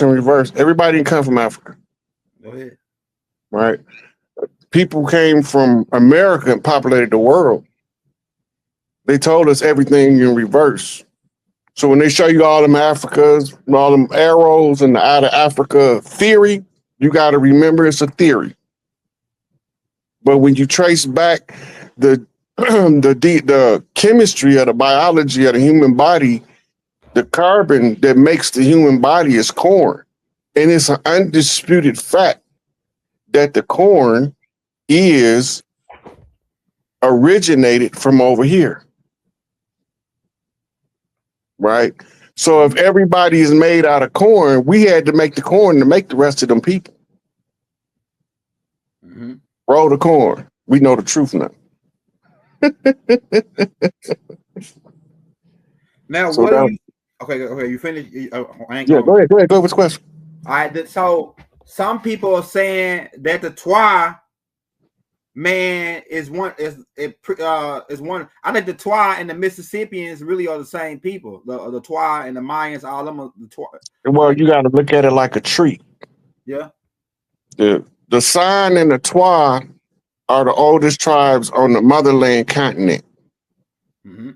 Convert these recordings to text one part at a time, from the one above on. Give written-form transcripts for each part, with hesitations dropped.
in reverse. Everybody didn't come from Africa. Go ahead. Right? People came from America and populated the world. They told us everything in reverse. So when they show you all them Africas, all them arrows and the out of Africa theory, you got to remember it's a theory. But when you trace back the the chemistry of the biology of the human body, the carbon that makes the human body is corn. And it's an undisputed fact that the corn is originated from over here. Right? So if everybody is made out of corn, we had to make the corn to make the rest of them people. Mm-hmm. Roll the corn. We know the truth now. Now, So what now, do you... Okay, you finished? Go ahead. Go with the question. All right, so some people are saying that the Twa man is one. I think the Twa and the Mississippians really are the same people. The Twa and the Mayans, all them are the Twa. Well, you got to look at it like a tree. Yeah. The San and the Twa are the oldest tribes on the motherland continent. Mm-hmm.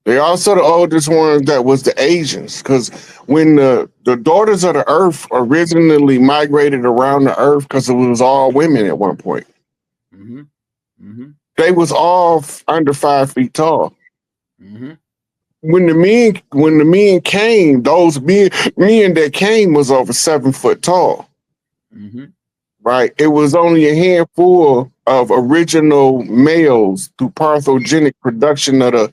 They're also the oldest ones that was the Asians, because when the daughters of the earth originally migrated around the earth, because it was all women at one point. Mm-hmm. Mm-hmm. They was all under 5 feet tall. Mm-hmm. When the men came, those men that came was over 7 foot tall. Mm-hmm. Right? It was only a handful of original males through parthogenic production of the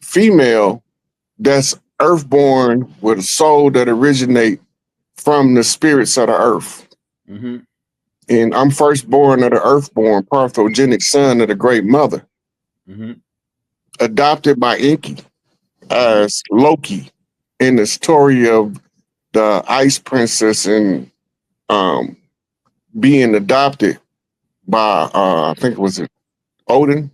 female that's earthborn with a soul that originate from the spirits of the earth. Mm-hmm. And I'm firstborn of the earthborn parthogenic son of the great mother. Mm-hmm. Adopted by Enki as Loki in the story of the ice princess and being adopted by I think it was Odin.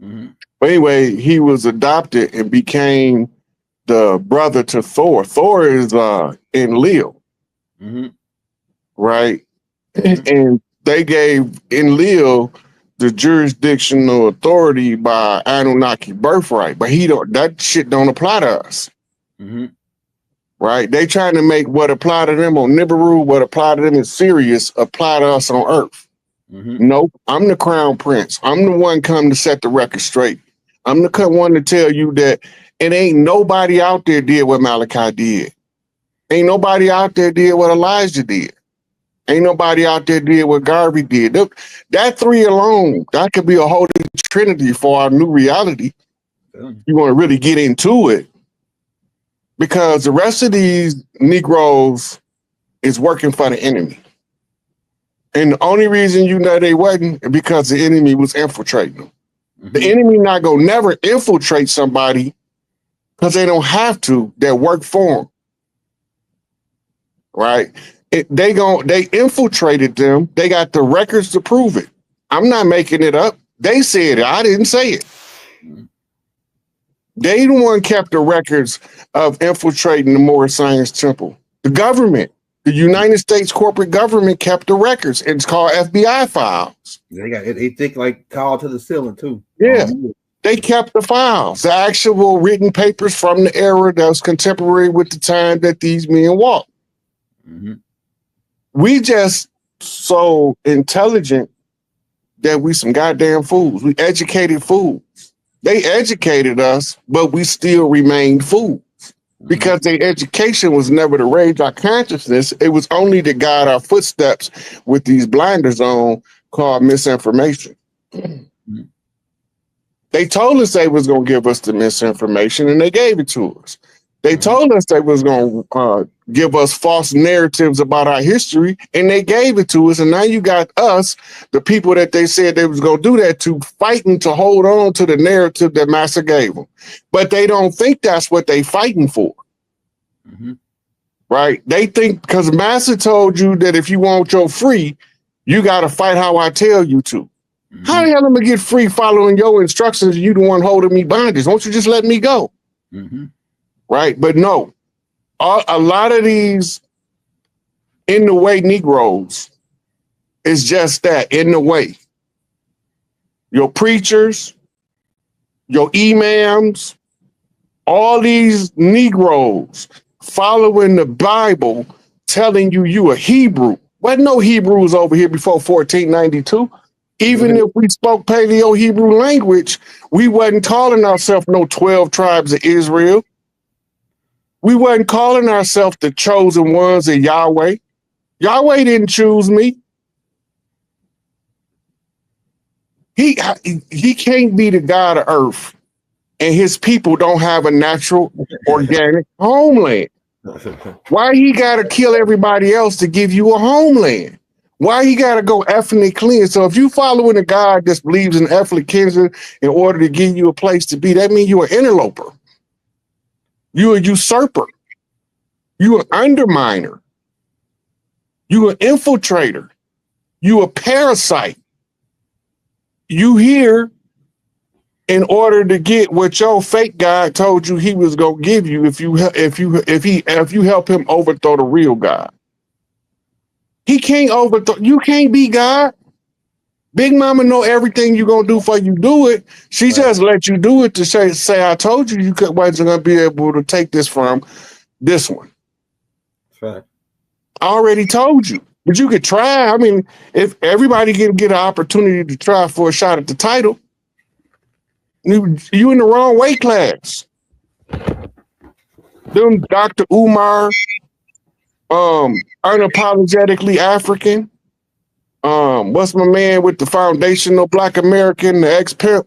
Mm-hmm. But anyway, he was adopted and became the brother to Thor. Thor is in Leo. Mm-hmm. Right? Mm-hmm. And they gave Enlil the jurisdictional authority by Anunnaki birthright, but that shit don't apply to us. Mm-hmm. Right? They trying to make what apply to them on Nibiru, what apply to them in Sirius, apply to us on Earth. Mm-hmm. Nope, I'm the crown prince. I'm the one come to set the record straight. I'm the one to tell you that it ain't nobody out there did what Malachi did. Ain't nobody out there did what Elijah did. Ain't nobody out there did what Garvey did. That 3 alone, that could be a holy trinity for our new reality. You want to really get into it. Because the rest of these Negroes is working for the enemy. And the only reason you know they wasn't is because the enemy was infiltrating them. Mm-hmm. The enemy not gonna never infiltrate somebody because they don't have to, that work for them. Right? They infiltrated them. They got the records to prove it. I'm not making it up. They said it. I didn't say it. Mm-hmm. They the one kept the records of infiltrating the Moorish Science Temple. The government, the United States corporate government kept the records. It's called FBI files. They think like call to the ceiling too. Yeah. They kept the files, the actual written papers from the era that was contemporary with the time that these men walked. Mm-hmm. We just so intelligent that we some goddamn fools. We educated fools. They educated us, but we still remained fools because their education was never to raise our consciousness. It was only to guide our footsteps with these blinders on called misinformation. Mm-hmm. They told us they was going to give us the misinformation and they gave it to us. They told us they was going to give us false narratives about our history and they gave it to us. And now you got us, the people that they said they was going to do that to, fighting to hold on to the narrative that Master gave them. But they don't think that's what they fighting for. Mm-hmm. Right? They think because Master told you that if you want your free, you got to fight how I tell you to. Mm-hmm. How the hell am I get free following your instructions? You the one holding me bondage. Won't you just let me go? Mm-hmm. Right? But no, a lot of these in the way Negroes. It's just that, in the way. Your preachers, your imams, all these Negroes following the Bible, telling you a Hebrew. Wasn't no Hebrews over here before 1492. Even if we spoke Paleo-Hebrew language, we wasn't calling ourselves no 12 tribes of Israel. We wasn't calling ourselves the chosen ones of Yahweh. Yahweh didn't choose me. He can't be the God of earth, and his people don't have a natural, organic homeland. Why he got to kill everybody else to give you a homeland? Why he got to go ethnic cleanse? So if you following a God that believes in ethnic cleansing in order to give you a place to be, that means you're an interloper. You're a usurper. You're an underminer. You're an infiltrator. You're a parasite. You here in order to get what your fake God told you he was gonna give you if you help him overthrow the real God. He can't overthrow. You can't be God. Big Mama know everything you gonna do before you do it. She just let you do it to say I told you you wasn't gonna be able to take this from this one. That's right. I already told you, but you could try. I mean, if everybody can get an opportunity to try for a shot at the title, you in the wrong weight class. Them Dr. Umar, unapologetically African. What's my man with the foundational Black American, the ex-pimp?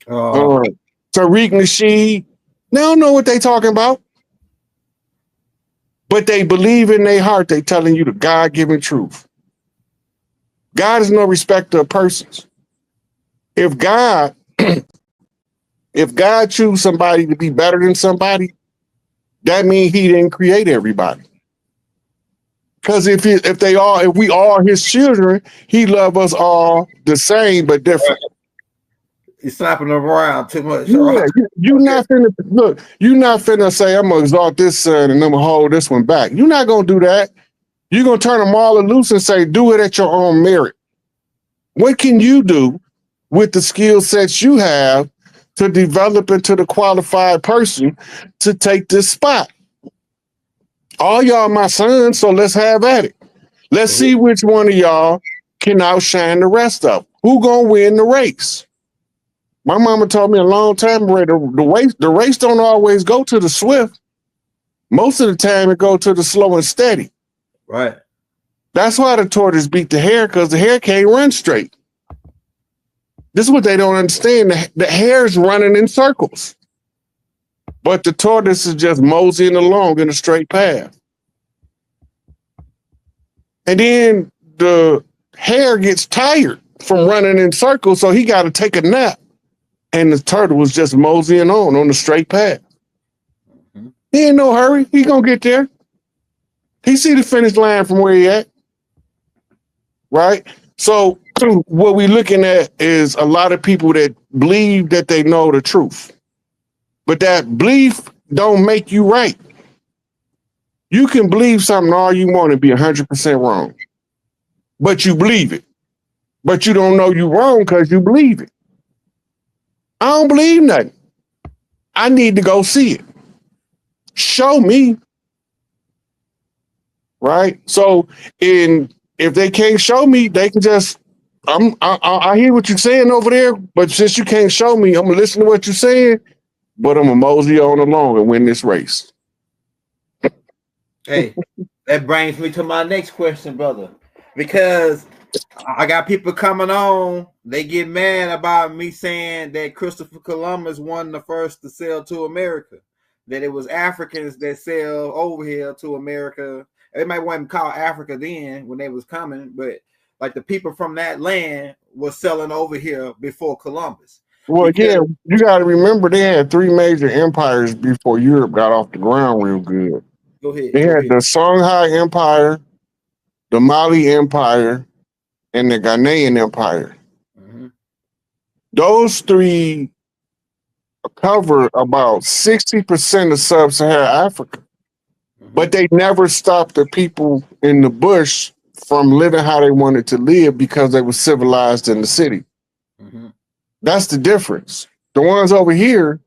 Tariq Nasheed. They don't know what they talking about. But they believe in their heart. They telling you the God-given truth. God is no respecter of persons. If God choose somebody to be better than somebody, that means he didn't create everybody. Because if we all his children, he love us all the same but different. You're slapping them around too much. Yeah, you're not finna look. You're not finna say I'm gonna exalt this son and I'm gonna hold this one back. You're not gonna do that. You're gonna turn them all loose and say, do it at your own merit. What can you do with the skill sets you have to develop into the qualified person to take this spot? All y'all my sons, so let's have at it. Let's see which one of y'all can outshine the rest of them. Who gonna win the race? My mama told me a long time ago, the race don't always go to the swift. Most of the time it goes to the slow and steady. Right. That's why the tortoise beat the hare, because the hare can't run straight. This is what they don't understand. The hare's running in circles. But the tortoise is just moseying along in a straight path. And then the hare gets tired from running in circles, so he got to take a nap. And the turtle was just moseying on the straight path. He ain't no hurry. He gonna get there. He see the finish line from where he at. Right? So what we looking at is a lot of people that believe that they know the truth. But that belief don't make you right. You can believe something all you want and be 100% wrong. But you believe it. But you don't know you're wrong because you believe it. I don't believe nothing. I need to go see it. Show me. Right? So if they can't show me, they can just, I hear what you're saying over there, but since you can't show me, I'm gonna listen to what you're saying, but I'm gonna mosey on along and win this race. Hey, that brings me to my next question, brother, because I got people coming on. They get mad about me saying that Christopher Columbus wasn't the first to sail to America, that it was Africans that sailed over here to America. They might want to call Africa then when they was coming, but like the people from that land was sailing over here before Columbus. Well, yeah, you got to remember they had three major empires before Europe got off the ground real good. Go ahead. They had the Songhai Empire, the Mali Empire, and the Ghanaian Empire. Mm-hmm. Those three cover about 60% of sub-Saharan Africa. but they never stopped the people in the bush from living how they wanted to live because they were civilized in the city. That's the difference. The ones over here,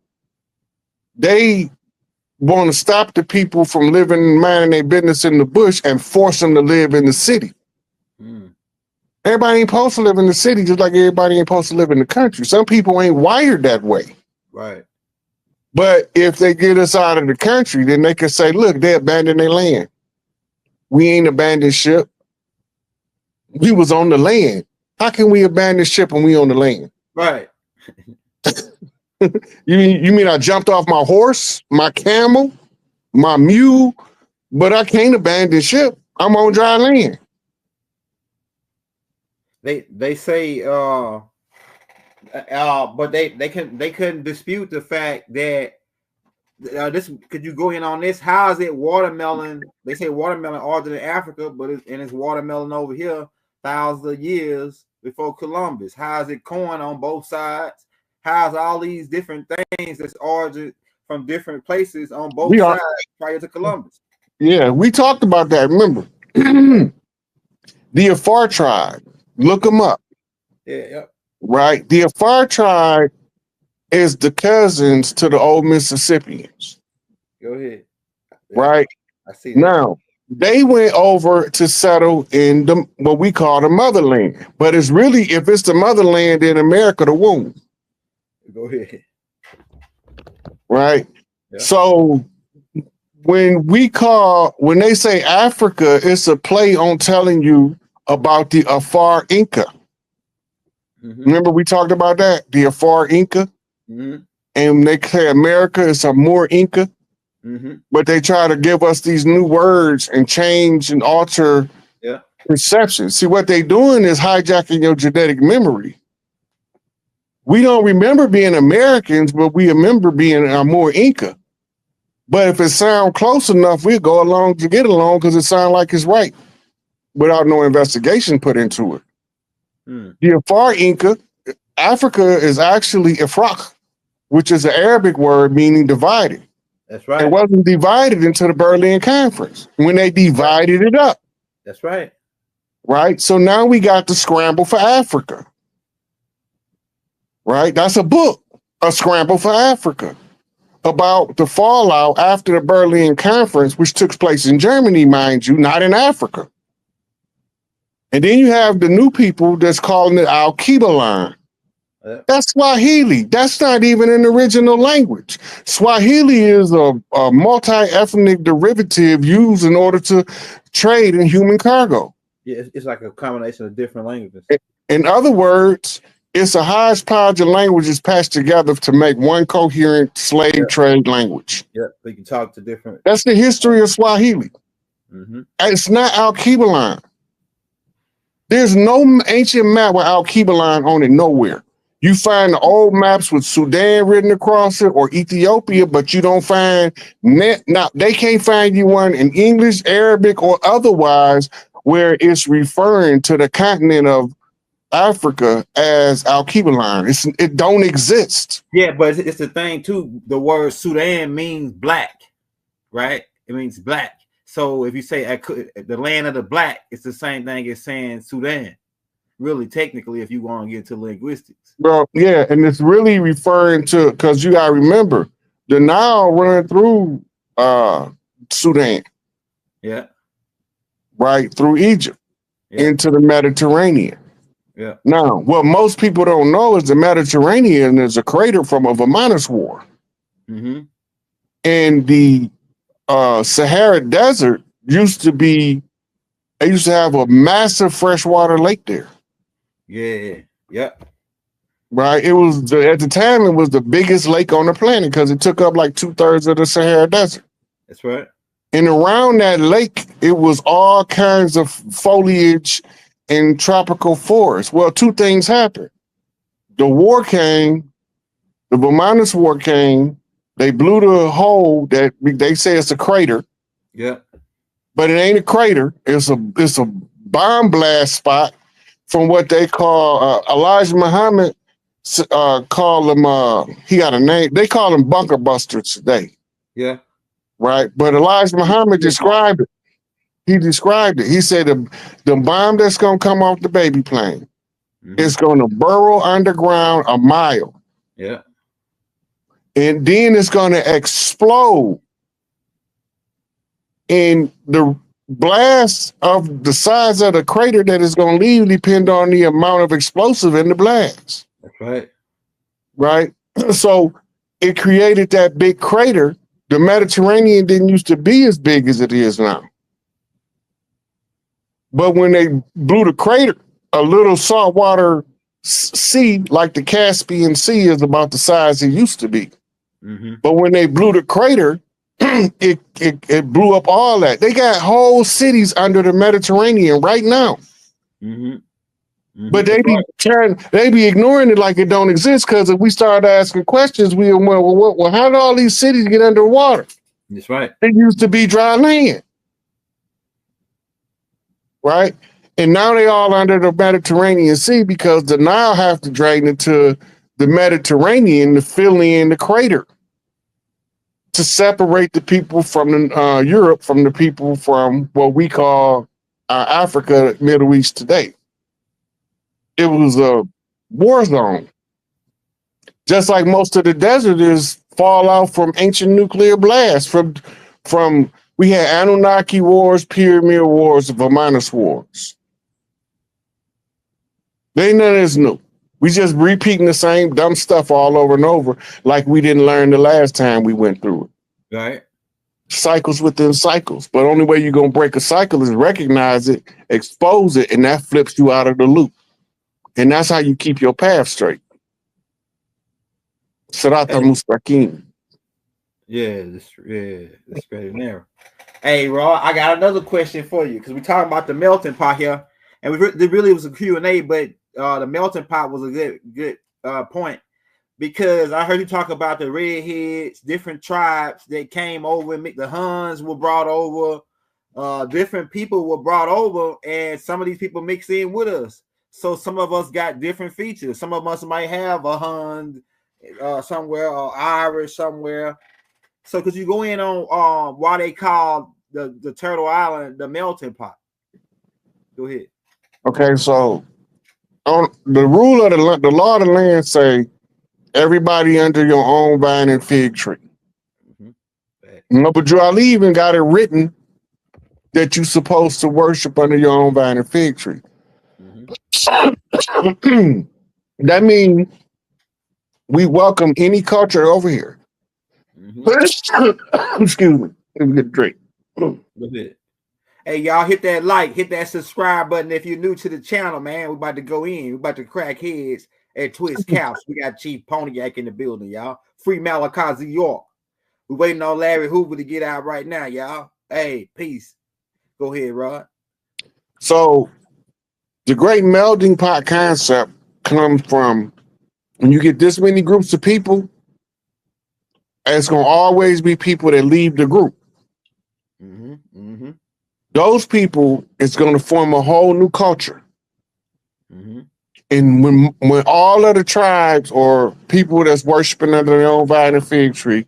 they want to stop the people from living and minding their business in the bush and force them to live in the city. Everybody ain't supposed to live in the city, just like everybody ain't supposed to live in the country. Some people ain't wired that way. Right. But if they get us out of the country, then they can say, look, they abandoned their land. We ain't abandoned ship. We was on the land. How can we abandon ship when we on the land? Right. You mean I jumped off my horse, my camel, my mule, but I can't abandon ship. I'm on dry land. They say but they couldn't dispute the fact that this, could you go in on this? How is it watermelon? They say watermelon originated in Africa, but it's watermelon over here thousands of years before Columbus. How is it corn on both sides? How's all these different things that's origin from different places on both sides prior to Columbus? Yeah, we talked about that. Remember, the Afar tribe. Look them up. Yeah. Right. The Afar tribe is the cousins to the old Mississippians. Go ahead. Right. I see that. Now, they went over to settle in the what we call the motherland. But it's really, if it's the motherland in America, the womb. Go ahead. Right. Yeah. So when they say Africa, it's a play on telling you about the Afar Inca. Remember we talked about that? The Afar Inca? And they say America is a more Inca. But they try to give us these new words and change and alter perception. See, what they doing is hijacking your genetic memory. We don't remember being Americans, but we remember being a more Inca. But if it sounds close enough, we'll go along to get along because it sounds like it's right without no investigation put into it. The Afar Inca, Africa is actually Ifrak, which is an Arabic word meaning divided. That's right. It wasn't divided until the Berlin Conference when they divided it up. That's right. Right. So now we got the Scramble for Africa. Right. That's a book, A Scramble for Africa, about the fallout after the Berlin Conference, which took place in Germany, mind you, not in Africa. And then you have the new people that's calling it Al-Qaeda. That's Swahili. That's not even an original language. Swahili is a multi-ethnic derivative used in order to trade in human cargo. Yeah, it's like a combination of different languages. In other words, it's a hodgepodge of languages patched together to make one coherent slave trade language. Yeah, so you can talk to different. That's the history of Swahili. It's not Al-Qaeda. There's no ancient map with Al-Qaeda on it nowhere. You find the old maps with Sudan written across it or Ethiopia, but you don't find now they can't find you one in English, Arabic, or otherwise where it's referring to the continent of Africa as Al-Qaeda. It don't exist. Yeah, but it's the thing too. The word Sudan means black, right? It means black. So if you say the land of the black, it's the same thing as saying Sudan. Really, technically, if you want to get to linguistics. Bro, yeah, and it's really referring to, because you got to remember, the Nile run through Sudan. Yeah. Right, through Egypt into the Mediterranean. Yeah. Now, what most people don't know is the Mediterranean is a crater from a Vimanis war. And the Sahara Desert used to have a massive freshwater lake there. Yeah. Right. It was at the time it was the biggest lake on the planet because it took up like 2/3 of the Sahara Desert. That's right. And around that lake, it was all kinds of foliage and tropical forests. Well, two things happened. The war came, the Vimanis war came. They blew the hole that they say it's a crater. Yeah. But it ain't a crater. It's a bomb blast spot from what they call Elijah Muhammad call him he got a name. They call him bunker busters today. Yeah. right? But Elijah Muhammad described it. He described it. He said the bomb that's going to come off the baby plane is going to burrow underground a mile. Yeah. And then it's going to explode. And the blast of the size of the crater that is going to leave depend on the amount of explosive in the blast. That's right. Right? So it created that big crater. The Mediterranean didn't used to be as big as it is now. But when they blew the crater, a little saltwater sea like the Caspian Sea is about the size it used to be. But when they blew the crater, it blew up all that. They got whole cities under the Mediterranean right now. But they be ignoring it like it don't exist, because if we start asking questions, well, how did all these cities get underwater? That's right. It used to be dry land. Right? And now they all under the Mediterranean Sea because the Nile have to drain into the Mediterranean to fill in the crater, to separate the people from Europe from the people from what we call Africa, Middle East today. It was a war zone. Just like most of the desert is fallout from ancient nuclear blasts. From we had Anunnaki wars, pyramid wars, Vamanus wars. There ain't none of this new. We just repeating the same dumb stuff all over and over, like we didn't learn the last time we went through it. Right. Cycles within cycles. But only way you're going to break a cycle is recognize it, expose it, and that flips you out of the loop. And that's how you keep your path straight. Sirata Mustaqim. Yeah, that's straight and narrow. Hey, Raw, I got another question for you, because we're talking about the melting pot here, and it really was a Q&A, but the melting pot was a good point, because I heard you talk about the redheads, different tribes that came over, the Huns were brought over, different people were brought over, and some of these people mixed in with us. So some of us got different features. Some of us might have a Hun somewhere, or Irish somewhere. So could you go in on why they call the Turtle Island the melting pot? Go ahead. Okay, so on the rule of the law of the land say everybody under your own vine and fig tree. No, but you all even got it written that you're supposed to worship under your own vine and fig tree. That means we welcome any culture over here. Excuse me. Let me get a drink. Hey, y'all, hit that like, hit that subscribe button if you're new to the channel, man. We're about to go in. We're about to crack heads at Twist Couch. We got Chief Pontiac in the building, y'all. Free Malachi York. We're waiting on Larry Hoover to get out right now, y'all. Hey, peace. Go ahead, Rod. So the great melting pot concept comes from when you get this many groups of people, it's going to always be people that leave the group. Those people is going to form a whole new culture. And when all of the tribes or people that's worshiping under their own vine and fig tree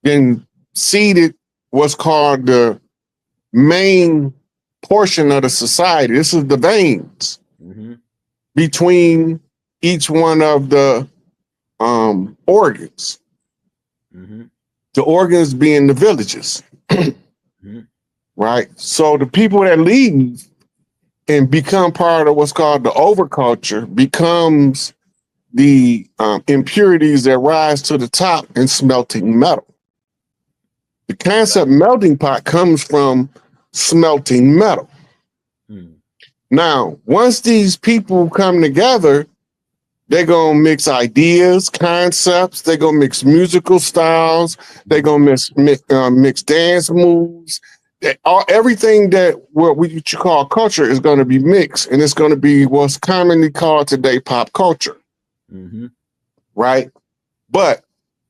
then seeded what's called the main portion of the society. This is the veins between each one of the organs. The organs being the villages. Right? So the people that leave and become part of what's called the overculture becomes the impurities that rise to the top in smelting metal. The concept melting pot comes from smelting metal. Now, once these people come together, they're going to mix ideas, concepts, they're going to mix musical styles, they're going to mix dance moves. Everything that what you call culture is going to be mixed, and it's going to be what's commonly called today pop culture. Right? But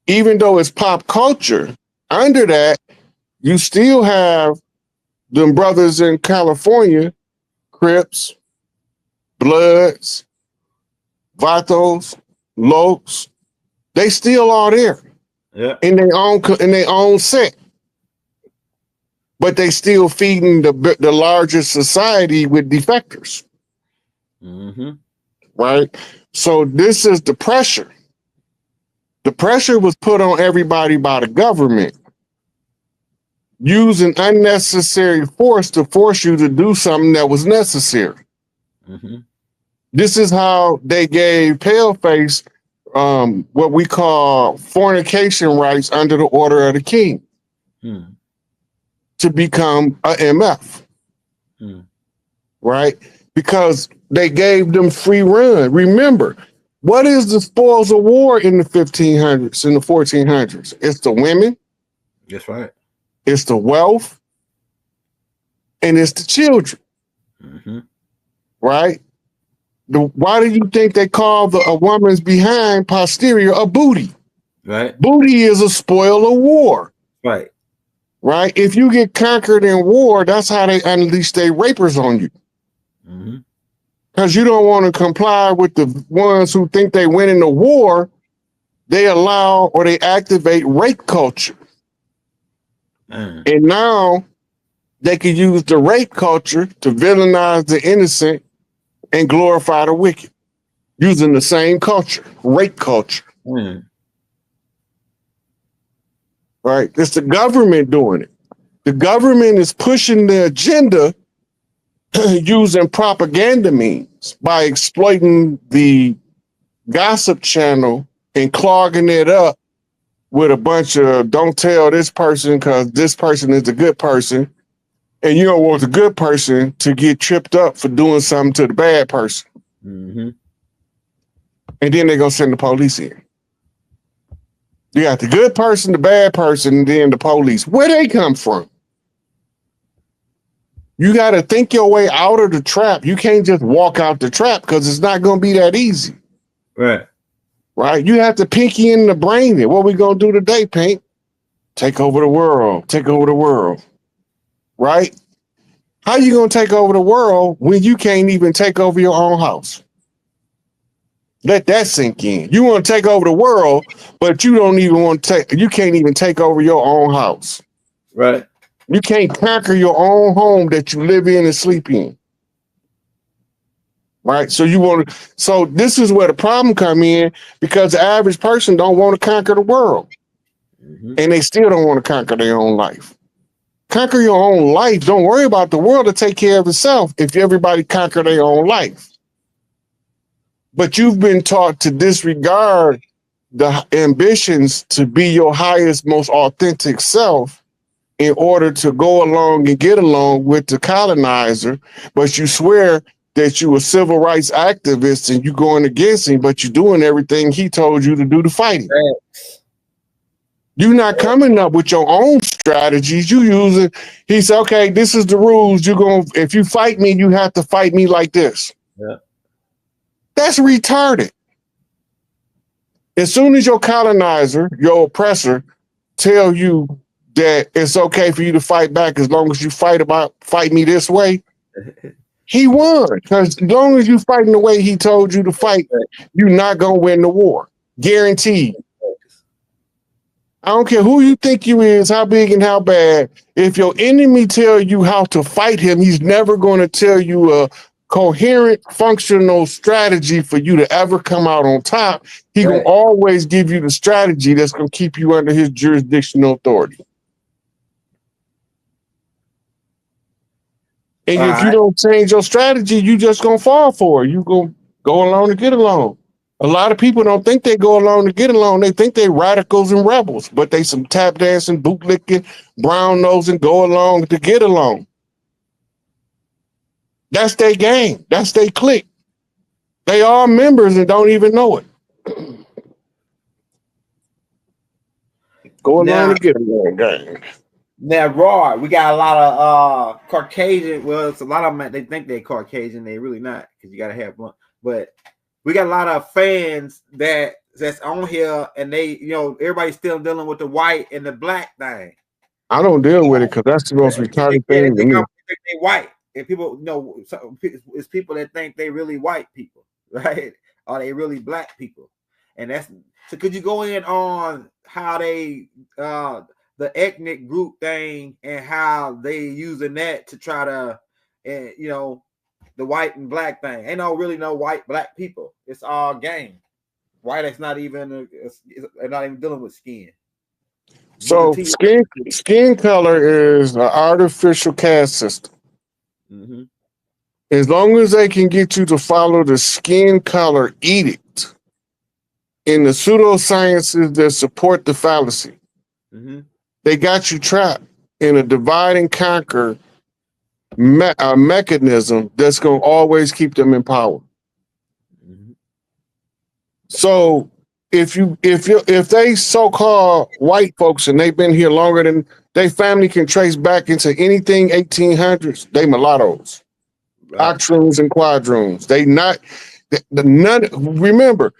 even though it's pop culture, under that, you still have them brothers in California, Crips, Bloods, Vatos, Lokes. They still are there in their own set. but they still feeding the larger society with defectors. Right? So this is the pressure. The pressure was put on everybody by the government, using unnecessary force to force you to do something that was necessary. This is how they gave Paleface what we call fornication rights under the order of the king to become a MF. Right? Because they gave them free run. Remember, what is the spoils of war in the 1500s, in the 1400s? It's the women. That's right. It's the wealth. And it's the children. Right? Why do you think they call a woman's behind posterior a booty? Right. Booty is a spoil of war. Right. Right? If you get conquered in war, that's how they unleash their rapers on you. Because you don't want to comply with the ones who think they win in the war. They allow or they activate rape culture. And now they can use the rape culture to villainize the innocent and glorify the wicked, using the same culture, rape culture. Right? It's the government doing it. The government is pushing the agenda using propaganda means by exploiting the gossip channel and clogging it up with a bunch of don't tell this person because this person is a good person. And you don't want the good person to get tripped up for doing something to the bad person. And then they're going to send the police in. You got the good person, the bad person, and then the police. Where they come from? You got to think your way out of the trap. You can't just walk out the trap because it's not going to be that easy. Right. Right? You have to pinky in the brain it. What we going to do today, Pink? Take over the world. Take over the world. Right? How you going to take over the world when you can't even take over your own house? Let that sink in. You want to take over the world, but you don't even want to you can't even take over your own house. Right. You can't conquer your own home that you live in and sleep in. Right? So this is where the problem come in, because the average person don't want to conquer the world. And they still don't want to conquer their own life. Conquer your own life. Don't worry about the world to take care of itself if everybody conquer their own life. But you've been taught to disregard the ambitions to be your highest, most authentic self in order to go along and get along with the colonizer. But you swear that you a civil rights activist and you going against him, but you're doing everything he told you to do to fight him. Right. You're not coming up with your own strategies. You using, he said, okay, this is the rules. If you fight me, you have to fight me like this. Yeah. That's retarded. As soon as your colonizer, your oppressor, tell you that it's okay for you to fight back as long as you fight me this way, he won. Because as long as you fighting the way he told you to fight, you're not gonna win the war. Guaranteed. I don't care who you think you is, how big and how bad. If your enemy tell you how to fight him, he's never going to tell you a coherent, functional strategy for you to ever come out on top. He will always give you the strategy that's going to keep you under his jurisdictional authority. And if you don't change your strategy, you just going to fall for it. You going to go along to get along. A lot of people don't think they go along to get along. They think they radicals and rebels, but they some tap dancing, bootlicking, brown nosing, go along to get along. That's their game. That's their clique. They are members and don't even know it. Go along to get along, gang. Now, Raw, we got a lot of Caucasian. Well, it's a lot of them. They think they're Caucasian. They're really not, because you got to have one. But we got a lot of fans that's on here, and they, everybody's still dealing with the white and the black thing. I don't deal with it because that's the most retarded thing to me. They white, and people, it's people that think they really white people, right? Or they really black people, and that's so. Could you go in on how they the ethnic group thing and how they using that to try to, you know, the white and black thing. Ain't no really no white black people. It's all game. White, it's not even. They're not even dealing with skin. So skin color is an artificial caste system. Mm-hmm. As long as they can get you to follow the skin color edict in the pseudosciences that support the fallacy, they got you trapped in a divide and conquer mechanism that's going to always keep them in power. So if they so-called white folks and they've been here longer than their family can trace back into anything 1800s, they mulattoes, octoroons and quadroons. They not none. Remember,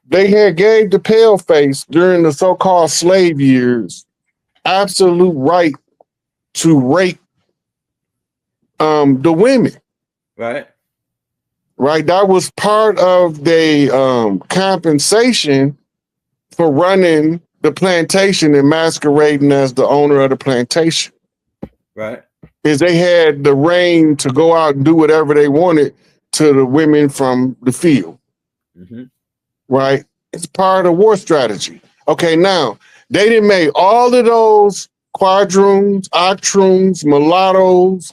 they had gave the paleface during the so-called slave years absolute right to rape the women. Right. That was part of the compensation for running the plantation and masquerading as the owner of the plantation. Is they had the reign to go out and do whatever they wanted to the women from the field. Right. It's part of war strategy. Okay, now they didn't make all of those quadroons, octoroons, mulattoes,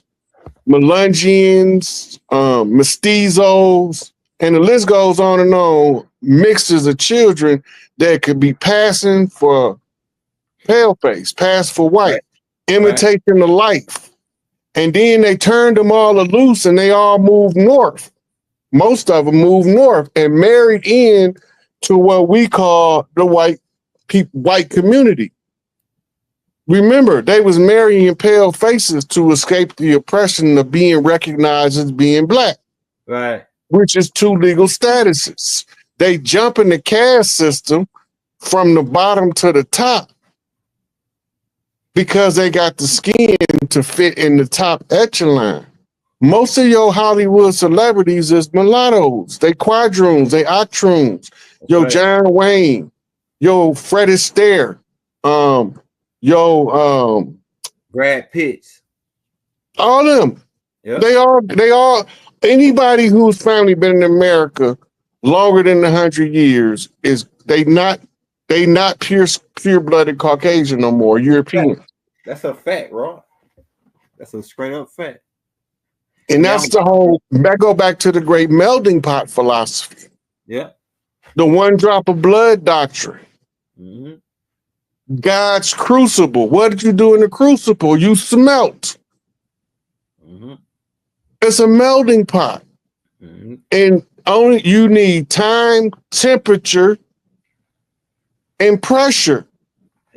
Melungians, mestizos, and the list goes on and on, mixes of children that could be passing for paleface, pass for white, imitation of life. And then they turned them all loose and they all moved north. Most of them moved north and married in to what we call the white community. Remember, they was marrying pale faces to escape the oppression of being recognized as being black, which is two legal statuses. They jump in the caste system from the bottom to the top because they got the skin to fit in the top echelon. Most of your Hollywood celebrities is mulattoes. They quadroons, they octoroons. Yo, John Wayne, yo, Fred Astaire, Brad Pitt, all them. Yep. They all anybody whose family been in America longer than 100 years is they not pure-blooded Caucasian no more, European. That's a fact, bro. That's a straight up fact. And that's the whole, that go back to the great melting pot philosophy. Yeah. The one drop of blood doctrine. God's crucible. What did you do in the crucible? You smelt. It's a melting pot. And only you need time, temperature, and pressure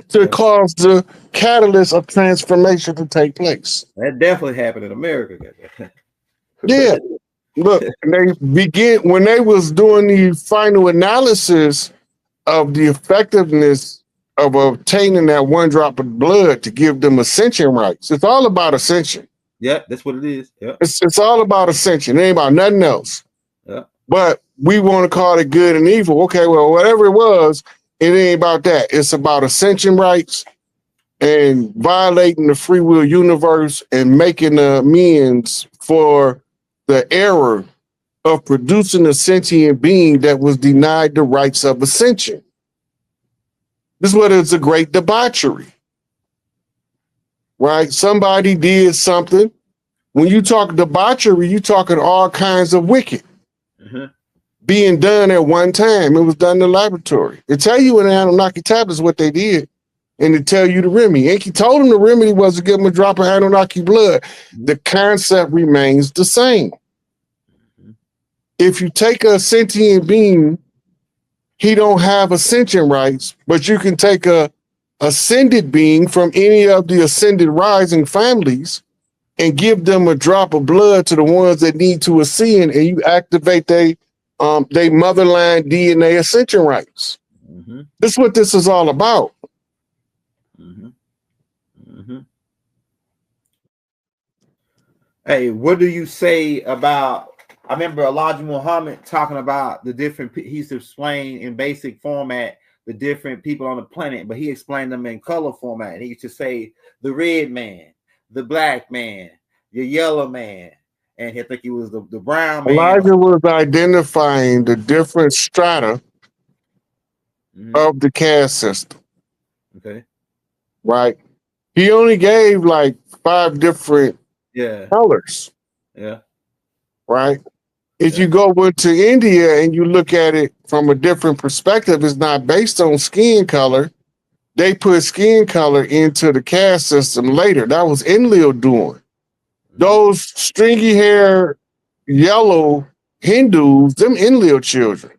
to cause the catalyst of transformation to take place. That definitely happened in America. Yeah. Look, when they was doing the final analysis of the effectiveness of obtaining that one drop of blood to give them ascension rights. It's all about ascension. Yeah, that's what it is. Yeah. It's all about ascension. It ain't about nothing else. Yeah. But we want to call it good and evil. Okay, well, whatever it was, it ain't about that. It's about ascension rights and violating the free will universe and making amends for the error of producing a sentient being that was denied the rights of ascension. This is what it's a great debauchery, right? Somebody did something. When you talk debauchery, you talking all kinds of wicked being done at one time. It was done in the laboratory. It tell you in the Anunnaki tablets what they did, and it tell you the remedy. Enki told them the remedy was to give them a drop of Anunnaki blood. The concept remains the same. If you take a sentient being, he don't have ascension rights, but you can take a ascended being from any of the ascended rising families and give them a drop of blood to the ones that need to ascend, and you activate they motherline DNA ascension rights. This is what this is all about. Hey, what do you say about, I remember Elijah Muhammad talking about the different, he's explained in basic format the different people on the planet, but he explained them in color format. And he used to say the red man, the black man, the yellow man, and I think he was the brown man. Elijah was identifying the different strata of the caste system. Okay. Right. He only gave like 5 different colors. Yeah. Right. If you go into India and you look at it from a different perspective, it's not based on skin color. They put skin color into the caste system later. That was Enlil doing. Those stringy hair, yellow Hindus, them Enlil children.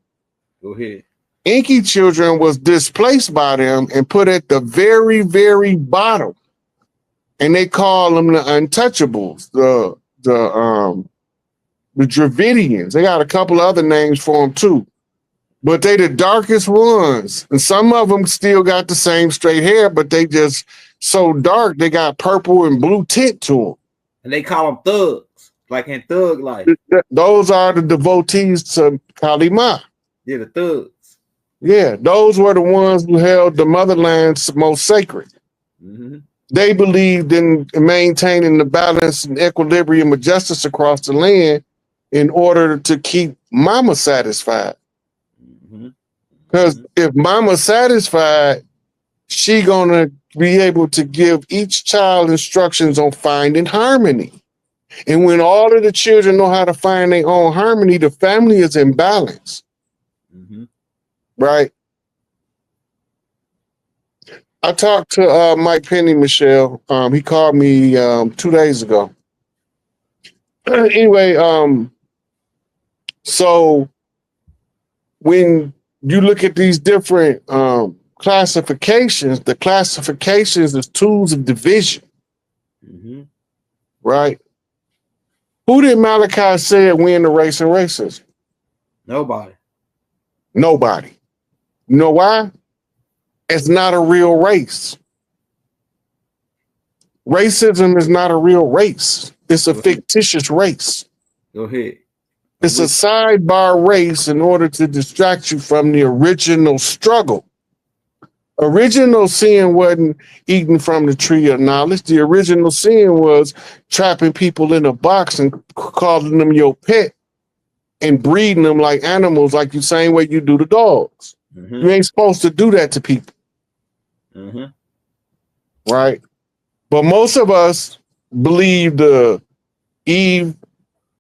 Go ahead. Inky children was displaced by them and put at the very, very bottom. And they call them the untouchables, the Dravidians. They got a couple other names for them too. But they the darkest ones. And some of them still got the same straight hair, but they just so dark, they got purple and blue tint to them. And they call them thugs, like in Thug Life. Those are the devotees to Kali Ma. Yeah, the thugs. Yeah, those were the ones who held the motherland's most sacred. They believed in maintaining the balance and equilibrium of justice across the land in order to keep mama satisfied. Because if mama's satisfied, she gonna be able to give each child instructions on finding harmony. And when all of the children know how to find their own harmony, the family is in balance. Right? I talked to Mike Penny, Michelle. He called me 2 days ago. Anyway, so when you look at these different classifications, the classifications is tools of division. Right? Who did Malachi say win the race and racism? Nobody. Nobody. You know why? It's not a real race. Racism is not a real race. It's a fictitious race. Go ahead. It's a sidebar race in order to distract you from the original struggle. Original sin wasn't eating from the tree of knowledge. The original sin was trapping people in a box and calling them your pet and breeding them like animals, like the same way you do the dogs. You ain't supposed to do that to people. Right? But most of us believe the Eve